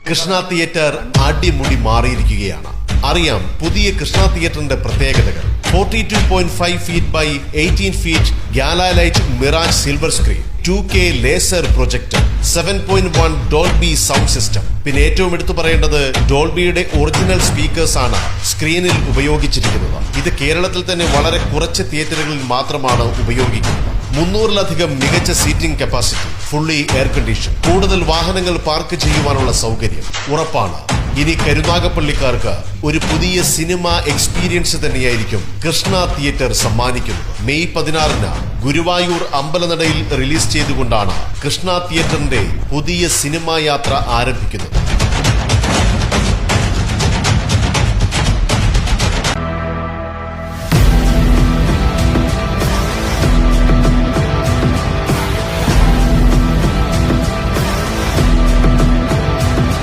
Krishna theatre അടിമുടി മാറിയിരിക്കുകയാണ്. അറിയാം പുതിയ കൃഷ്ണ തിയേറ്ററിന്റെ പ്രത്യേകതകൾ. 42.5 feet by 18 feet galalite mirage silver screen, 2K laser projector, 7.1 Dolby sound system. പിന്നെ ഏറ്റവും എടുത്തു പറയേണ്ടത് ഡോൾബിയുടെ ഒറിജിനൽ സ്പീക്കേഴ്സ് ആണ് സ്ക്രീനിൽ ഉപയോഗിച്ചിരിക്കുന്നത്. ഇത് കേരളത്തിൽ തന്നെ വളരെ കുറച്ച് തിയേറ്ററുകളിൽ മാത്രമാണ് ഉപയോഗിക്കുന്നത്. 300-ലധികം മികച്ച seating capacity, fully air condition, കൂടുതൽ വാഹനങ്ങൾ പാർക്ക് ചെയ്യുവാനുള്ള സൗകര്യം ഉറപ്പാണ്. ഇനി കരുനാഗപ്പള്ളിക്കാർക്ക് ഒരു പുതിയ സിനിമ എക്സ്പീരിയൻസ് തന്നെയായിരിക്കും കൃഷ്ണ തിയേറ്റർ സമ്മാനിക്കുന്നത്. മെയ് 16-ന് ഗുരുവായൂർ അമ്പലനടയിൽ റിലീസ് ചെയ്തുകൊണ്ടാണ് കൃഷ്ണ തിയേറ്ററിന്റെ പുതിയ സിനിമാ യാത്ര ആരംഭിക്കുന്നത്.